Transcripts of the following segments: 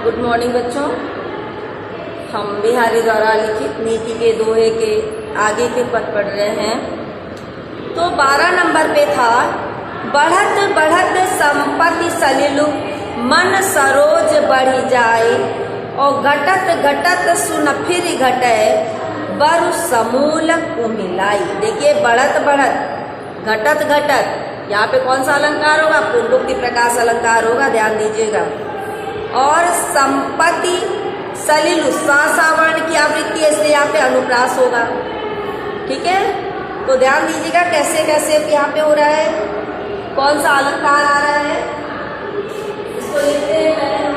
Good morning बच्चों। हम बिहारी द्वारा लिखित नीति के दोहे के आगे के पद पढ़ रहे हैं। तो 12 नंबर पे था, बढ़त बढ़त संपत्ति सलिलु मन सरोज बढ़ी जाए, और घटत घटत सुन फिर घटे बरु समूल को मिलाई। देखिए बढ़त बढ़त घटत घटत, यहाँ पे कौन सा अलंकार होगा? पूर्वोक्ति प्रकाश अलंकार होगा, ध्यान दीजिएगा। और संपत्ति सलिलु सावर्ण की आवृत्ति है, इसलिए यहाँ पे अनुप्रास होगा। ठीक है, तो ध्यान दीजिएगा कैसे कैसे यहाँ पे हो रहा है, कौन सा अलंकार आ रहा है, इसको लिखते हैं पहले हम।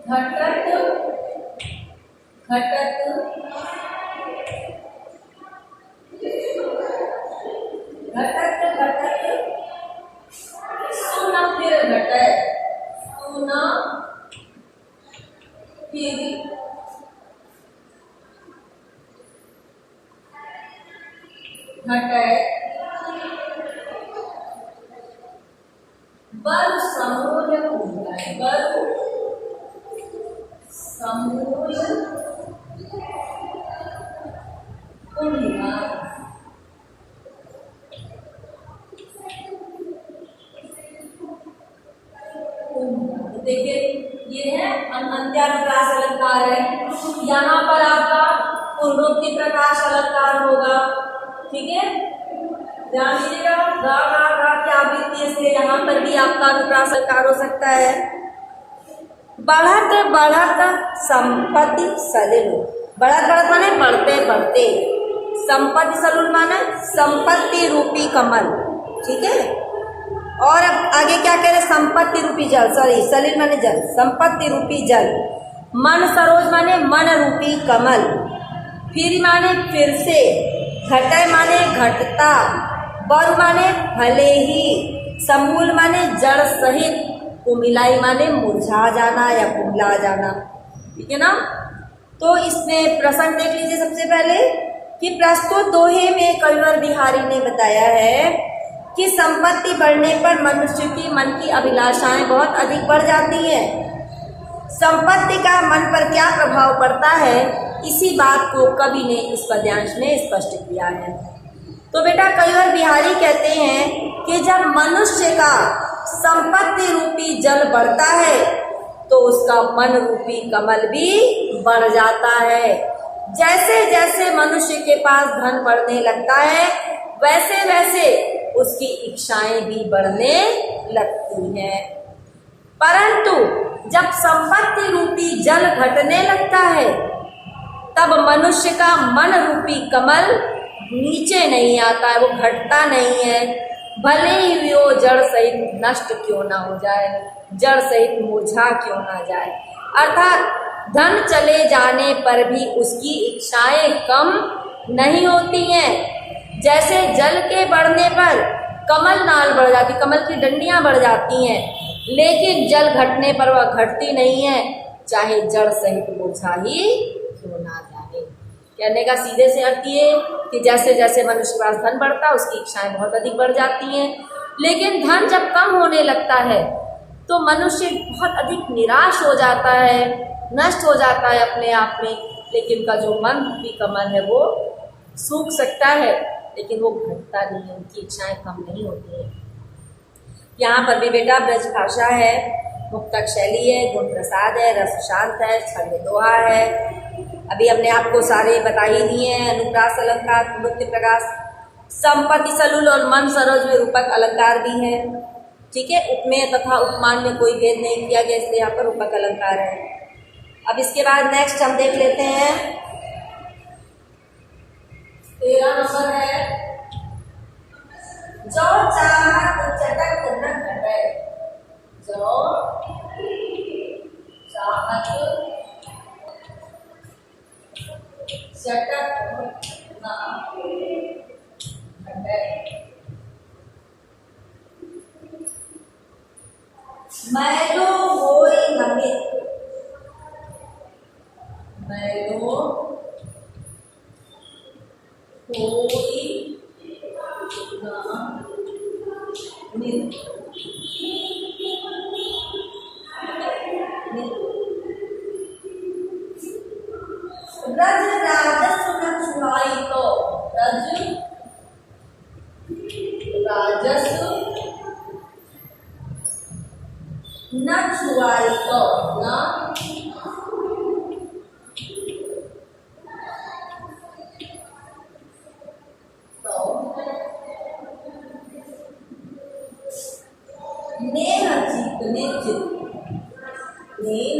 घटत घटत घटत घटत सुन फिर घटे, सुन फिर घटे बरु समूल को मिलाए, बरु समूल को मिलाए। देखिए ये है अंत्यानुप्रास अलंकार है, यहाँ पर आपका पूर्वोक्ति प्रकाश अलंकार होगा। ठीक है, ध्यान दीजिएगा, गा गा गा की आवृत्ति, इसलिए यहाँ पर भी आपका अनुप्रास अलंकार हो सकता है। बढ़त बढ़त संपत्ति सलिलु, बढ़त बढ़त माने बढ़ते बढ़ते, संपत्ति सलिलु माने संपत्ति रूपी कमल। ठीक है, और अब आगे क्या कह रहे? संपत्ति रूपी जल, सॉरी सलिल माने जल, संपत्ति रूपी जल। मन सरोज माने मन रूपी कमल। फिर माने फिर से, घटे माने घटता, बर माने भले ही, समूल माने जड़ सहित, कुमिलाई माने मुरझा जाना या कुमला जाना। ठीक है ना। तो इसमें प्रसंग देख लीजिए सबसे पहले कि प्रस्तुत दोहे में कविवर बिहारी ने बताया है कि संपत्ति बढ़ने पर मनुष्य की मन की अभिलाषाएं बहुत अधिक बढ़ जाती हैं। संपत्ति का मन पर क्या प्रभाव पड़ता है, इसी बात को कवि ने इस पद्यांश में स्पष्ट किया है। तो बेटा कविवर बिहारी कहते हैं कि जब मनुष्य का संपत्ति रूपी जल बढ़ता है तो उसका मन रूपी कमल भी बढ़ जाता है। जैसे जैसे मनुष्य के पास धन बढ़ने लगता है, वैसे वैसे उसकी इच्छाएं भी बढ़ने लगती हैं। परंतु जब संपत्ति रूपी जल घटने लगता है, तब मनुष्य का मन रूपी कमल नीचे नहीं आता है, वो घटता नहीं है, भले ही वो जड़ सहित नष्ट क्यों ना हो जाए, जड़ सहित मुरझा क्यों ना जाए। अर्थात धन चले जाने पर भी उसकी इच्छाएं कम नहीं होती हैं। जैसे जल के बढ़ने पर कमल नाल बढ़ जाती, कमल की डंडियां बढ़ जाती हैं, लेकिन जल घटने पर वह घटती नहीं है, चाहे जड़ सहित मुरझा ही क्यों ना जाए। कहने का सीधे से अर्थ ये कि जैसे जैसे मनुष्य के पास धन बढ़ता है, उसकी इच्छाएं बहुत अधिक बढ़ जाती हैं, लेकिन धन जब कम होने लगता है तो मनुष्य बहुत अधिक निराश हो जाता है, नष्ट हो जाता है अपने आप में, लेकिन का जो मन रूपी कमल है वो सूख सकता है, लेकिन वो घटता नहीं है, उनकी इच्छाएं कम नहीं होती हैं। यहाँ पर भी बेटा ब्रज भाषा है, मुक्तक शैली है, गुण प्रसाद है, रस शांत है, छंद दोहा है, अभी हमने आपको सारे बता ही दिए हैं। अनुप्रास अलंकार, पुनरुक्ति प्रकाश, संपत्ति सलूल और मन सरोज में रूपक अलंकार भी है। ठीक है, उपमेय तथा उपमान में कोई भेद नहीं किया गया, इसलिए यहाँ पर रूपक अलंकार है। अब इसके बाद नेक्स्ट हम देख लेते हैं 13 नंबर है, जो चाहत चटक न घटे। जो चाहत चटक न घटे। मैलो होई नमित, मैलो होई नमित। रज राजस्व न छुड़ाई तो, रज राजस्व न छुड़ाई तो, न नेह चीकने चित, नेह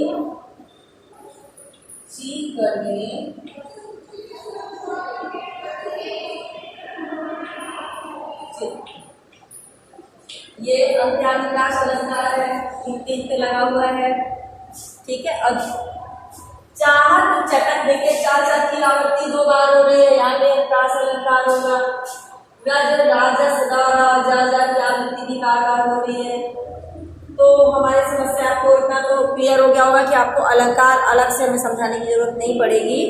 चीकने चित। ये अंत्यानुप्रास अलंकार है, तीन पे लगा हुआ है। ठीक है, अब चाहत चटक देखिए, चार चार की आवृत्ति 2 बार हो रही है, यहाँ पे प्रास अलंकार होगा। रज राजस जा की आवृत्ति भी बार हो रही है। तो हमारी समस्या आपको इतना तो क्लियर हो गया होगा कि आपको अलंकार अलग से हमें समझाने की जरूरत नहीं पड़ेगी।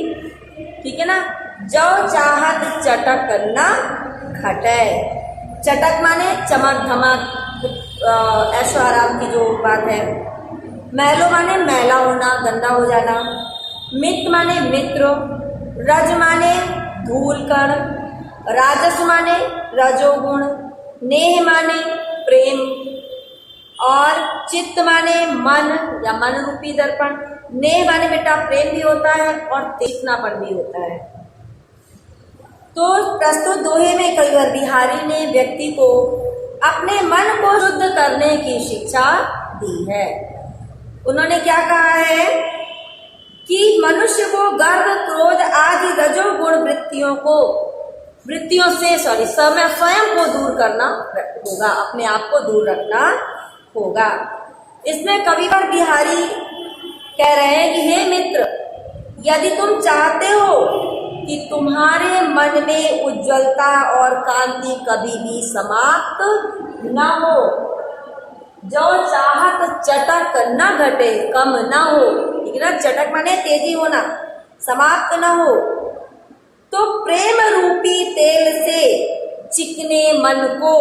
ठीक है ना। जो चाहत चटक न घटे, चटक माने चमक धमक, ऐशो आराम की जो बात है। मैलो माने मैला होना, गंदा हो जाना। मित माने मित्र। रज माने धूल कण। राजस माने रजोगुण। नेह माने प्रेम। और चित्त माने मन या मन रूपी दर्पण। नेह माने बेटा प्रेम भी होता है और तीक्ष्णपन भी होता है। तो प्रस्तुत दोहे में कविवर बिहारी ने व्यक्ति को अपने मन को शुद्ध करने की शिक्षा दी है। उन्होंने क्या कहा है कि मनुष्य को गर्व, क्रोध आदि रजोगुण वृत्तियों से स्वयं को दूर करना होगा, अपने आप को दूर रखना होगा। इसमें कविवर बिहारी कह रहे हैं कि हे मित्र, यदि तुम चाहते हो कि तुम्हारे मन में उज्ज्वलता और कांति कभी भी समाप्त न हो, जो चाहत चटक न घटे, कम न हो, ठीक है ना। चटक माने तेजी होना, समाप्त न हो, तो प्रेम रूपी तेल से चिकने मन को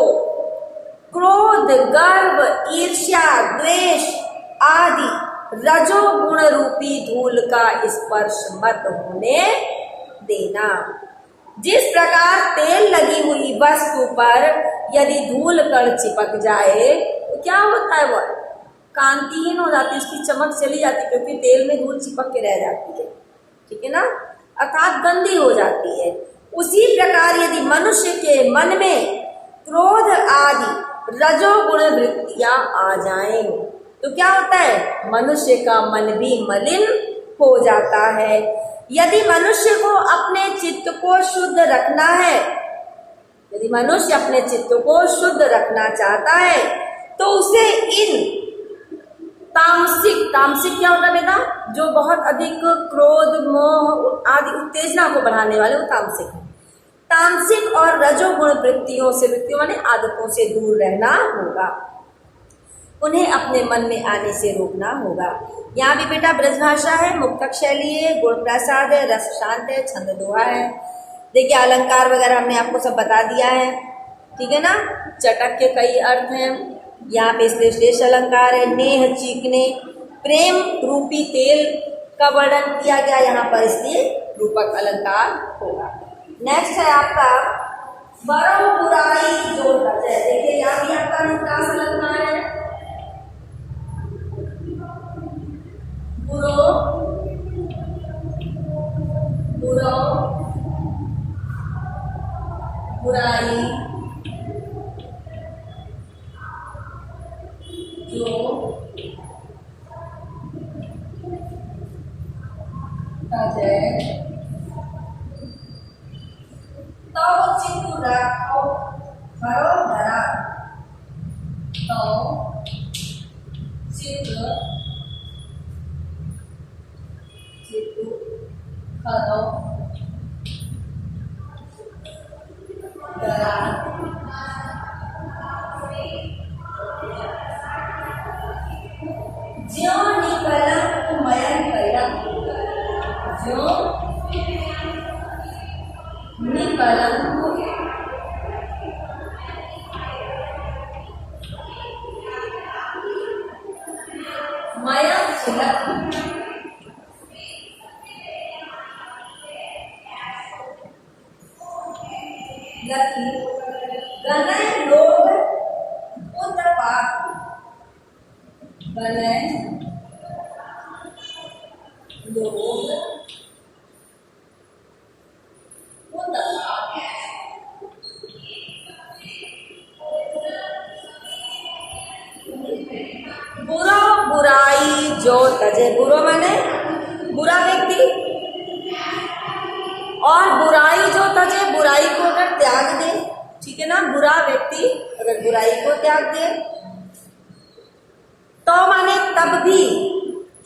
क्रोध, गर्व, ईर्ष्या, द्वेष आदि रजोगुण रूपी धूल का स्पर्श मत होने देना। जिस प्रकार तेल लगी हुई वस्तु पर यदि धूल कण चिपक जाए तो क्या होता है, वो कांतिहीन हो जाती है, उसकी चमक चली जाती है, क्योंकि तेल में धूल चिपक के रह जाती है। ठीक है ना, अर्थात गंदी हो जाती है। उसी प्रकार यदि मनुष्य के मन में क्रोध आदि रजोगुण वृत्तियां आ जाएं तो क्या होता है, मनुष्य का मन भी मलिन हो जाता है। यदि मनुष्य को अपने चित्त को शुद्ध रखना है, यदि मनुष्य अपने चित्त को शुद्ध रखना चाहता है तो उसे इन तामसिक क्या होता है बेटा, जो बहुत अधिक क्रोध, मोह आदि उत्तेजना को बढ़ाने वाले, वो तामसिक है। तामसिक और रजोगुण वृत्तियों माने आदतों से दूर रहना होगा, उन्हें अपने मन में आने से रोकना होगा। यहाँ भी बेटा ब्रजभाषा है, मुक्तक शैली है, गुण प्रसाद है, रस शांत है, छंद दोहा है। देखिए अलंकार वगैरह हमने आपको सब बता दिया है। ठीक है ना। चटक के कई अर्थ हैं, यहाँ पे श्लेष अलंकार है। नेह चीकने, प्रेम रूपी तेल का वर्णन किया गया यहाँ पर, इसलिए रूपक अलंकार होगा। नेक्स्ट है आपका बरो बुराई जो है। देखिए यहाँ भी आपका अनुप्रास अलंकार है। बुरो तो बुराई जो तजे तो चित्त राखो खरो धरा तो चित्त खरो धरा ज्यों निकलंक मयन कलंक ज्यों निकलंक मयन चिलक लकी गनय लोग उत्पात गनय लोग उत्पात बुरा बुराई जो तजे बुरो माने बुरा व्यक्ति और बुराई जो तजे बुराई को अगर त्याग दे, ठीक है ना, बुरा व्यक्ति अगर बुराई को त्याग दे तो माने तब भी,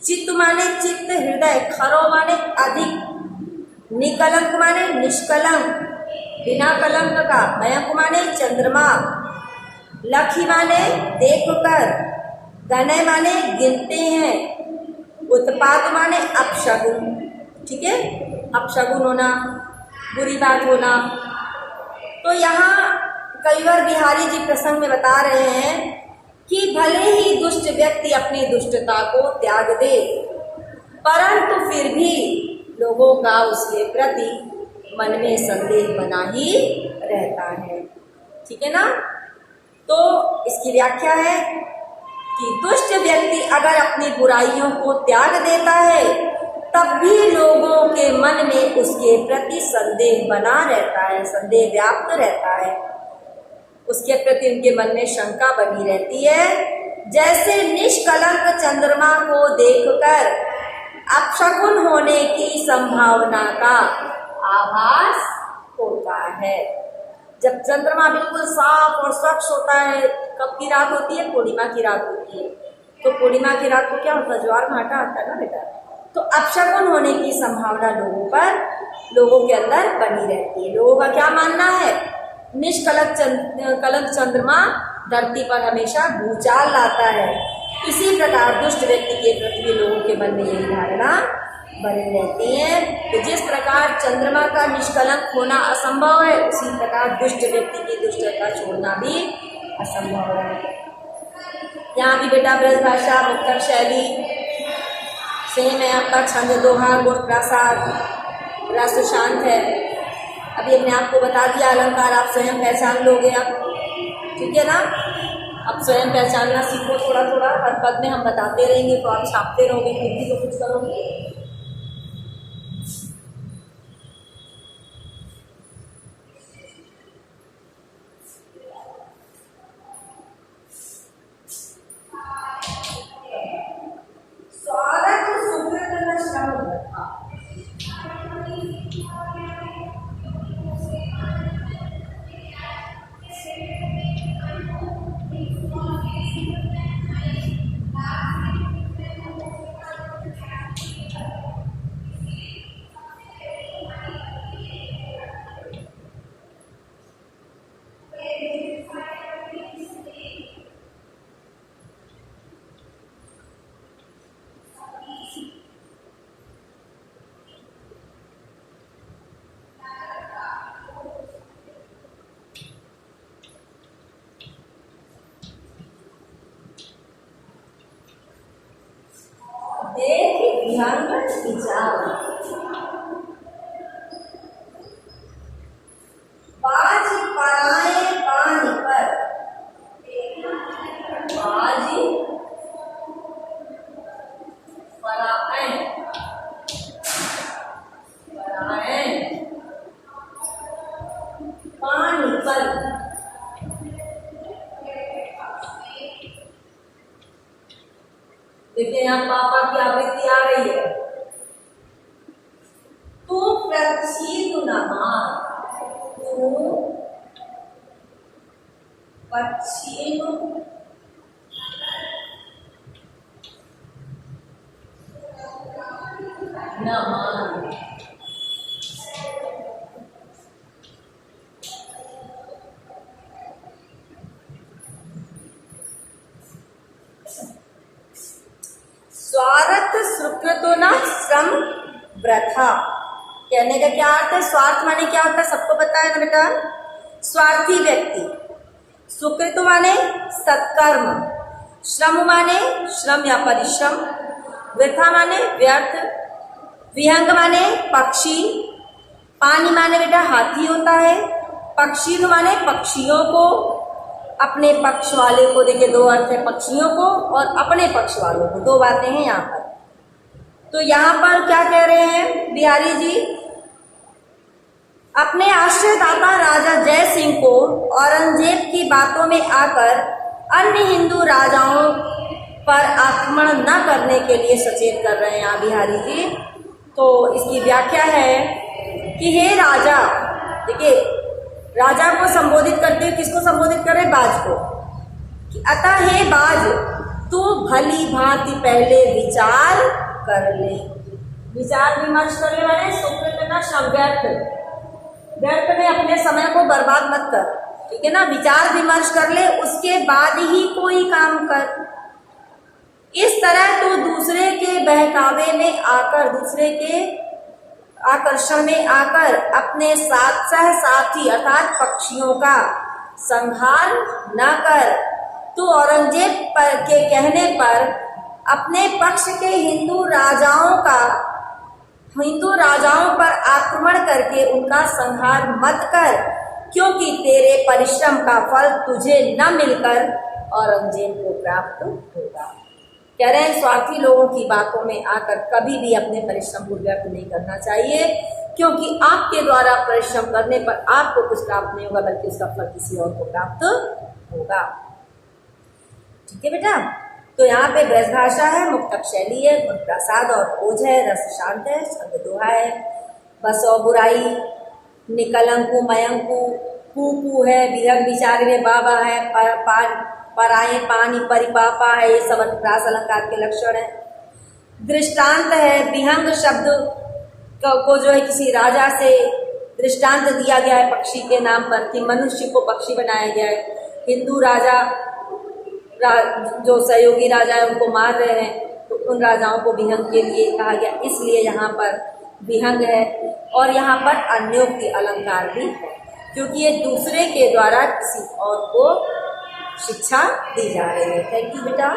चित्त माने चित्त हृदय, खरो माने अधिक, निकलंक माने निष्कलंक बिना कलंक का, मयंक माने चंद्रमा, लखी माने देखकर, गणय माने गिनते हैं, उत्पात माने अपशगुन, ठीक है, अपशगुन होना, बुरी बात होना। तो यहाँ कई बार बिहारी जी प्रसंग में बता रहे हैं कि भले ही दुष्ट व्यक्ति अपनी दुष्टता को त्याग दे, परंतु फिर भी लोगों का उसके प्रति मन में संदेह बना ही रहता है, ठीक है ना। तो इसकी व्याख्या है कि दुष्ट व्यक्ति अगर अपनी बुराइयों को त्याग देता है तब भी लोगों के मन में उसके प्रति संदेह बना रहता है, संदेह व्याप्त रहता है, उसके प्रति उनके मन में शंका बनी रहती है। जैसे निष्कलंक चंद्रमा को देखकर अपशकुन होने की संभावना का आभास होता है। जब चंद्रमा बिल्कुल साफ और स्वच्छ होता है, कब की रात होती है? पूर्णिमा की रात होती है। तो पूर्णिमा की रात को क्या होता है? ज्वार भाटा आता है ना बेटा। तो अपशकुन होने की संभावना लोगों के अंदर बनी रहती है। लोगों का क्या मानना है? निष्कलंक कलंक चंद्रमा धरती पर हमेशा भूचाल लाता है। इसी प्रकार दुष्ट व्यक्ति के प्रति लोगों के मन में यही धारणा बनी रहती है। तो जिस प्रकार चंद्रमा का निष्कलंक होना असंभव है, उसी प्रकार दुष्ट व्यक्ति की दुष्टता छोड़ना भी असंभव है। यहाँ भी बेटा ब्रजभाषा, मुक्तक शैली सेम है, आपका छंद दोहा, गुण प्रासाद, रस शांत है। अभी हमने आपको बता दिया अलंकार, आप स्वयं पहचान लोगे आप, ठीक है ना। अब स्वयं पहचानना सीखो थोड़ा थोड़ा, हर पद में हम बताते रहेंगे तो आप छापते रहोगे, खुद भी तो कुछ करोगे। स्वागत सुकृत न श्रम वृथा, यहाँ पापा की आवृत्ति आ रही है। तू पश्चिम न मान, तू पश्चिम न मान। स्वार्थ सुकृतो न श्रम वृथा। कहने का क्या अर्थ है? स्वार्थ माने क्या होता है? सबको पता है ना बेटा? स्वार्थी व्यक्ति। सुकृत माने सत्कर्म, श्रम माने श्रम या परिश्रम, वृथा माने व्यर्थ, विहंग माने पक्षी, पानी माने बेटा हाथी होता है, पक्षी माने पक्षियों को, अपने पक्ष वाले को। देखिए दो अर्थ है, पक्षियों को और अपने पक्ष वालों को, दो बातें हैं यहाँ पर। तो यहाँ पर क्या कह रहे हैं बिहारी जी? अपने आश्रयदाता राजा जय सिंह को औरंगजेब की बातों में आकर अन्य हिंदू राजाओं पर आक्रमण न करने के लिए सचेत कर रहे हैं यहाँ बिहारी जी। तो इसकी व्याख्या है कि हे राजा, देखिए राजा को संबोधित करते हुए किसको संबोधित करे? बाज को। कि अतः हे बाज, तू भली भांति पहले विचार कर ले। विचार विमर्श कर ले माने सुकृत न श्रम, व्यर्थ में अपने समय को बर्बाद मत कर, ठीक है ना? विचार विमर्श कर ले, उसके बाद ही कोई काम कर। इस तरह तू दूसरे के बहकावे में आकर, दूसरे के आकर्षण में आकर अपने साथ सहसाथी अर्थात पक्षियों का संहार न कर। तू औरंगजेब के कहने पर अपने पक्ष के हिंदू राजाओं पर आक्रमण करके उनका संहार मत कर, क्योंकि तेरे परिश्रम का फल तुझे न मिलकर औरंगजेब को प्राप्त होगा। कह रहे हैं स्वार्थी लोगों की बातों में आकर कभी भी अपने परिश्रम को व्यर्थ नहीं करना चाहिए, क्योंकि आपके द्वारा परिश्रम करने पर आपको कुछ प्राप्त नहीं होगा, बल्कि उसका फल किसी और को प्राप्त होगा। ठीक है बेटा? तो यहाँ पे ब्रज भाषा है, मुक्तक शैली है, प्रसाद और खोज है, रस शांत है, छंद दोहा है, बस और बुराई, निकलंकु मयंकु, कू है, विहग विचार में बाबा है, पराए पानी परिपापा है, ये सब रास अलंकार के लक्षण है। दृष्टांत है, विहंग शब्द को जो है किसी राजा से दृष्टांत दिया गया है पक्षी के नाम पर, कि मनुष्य को पक्षी बनाया गया है। हिंदू राजा जो सहयोगी राजा है उनको मार रहे हैं, तो उन राजाओं को विहंग के लिए कहा गया, इसलिए यहाँ पर विहंग है। और यहाँ पर अन्योक्ति अलंकार भी है, क्योंकि ये दूसरे के द्वारा किसी और को शिक्षा दी जा रही है। थैंक यू बेटा।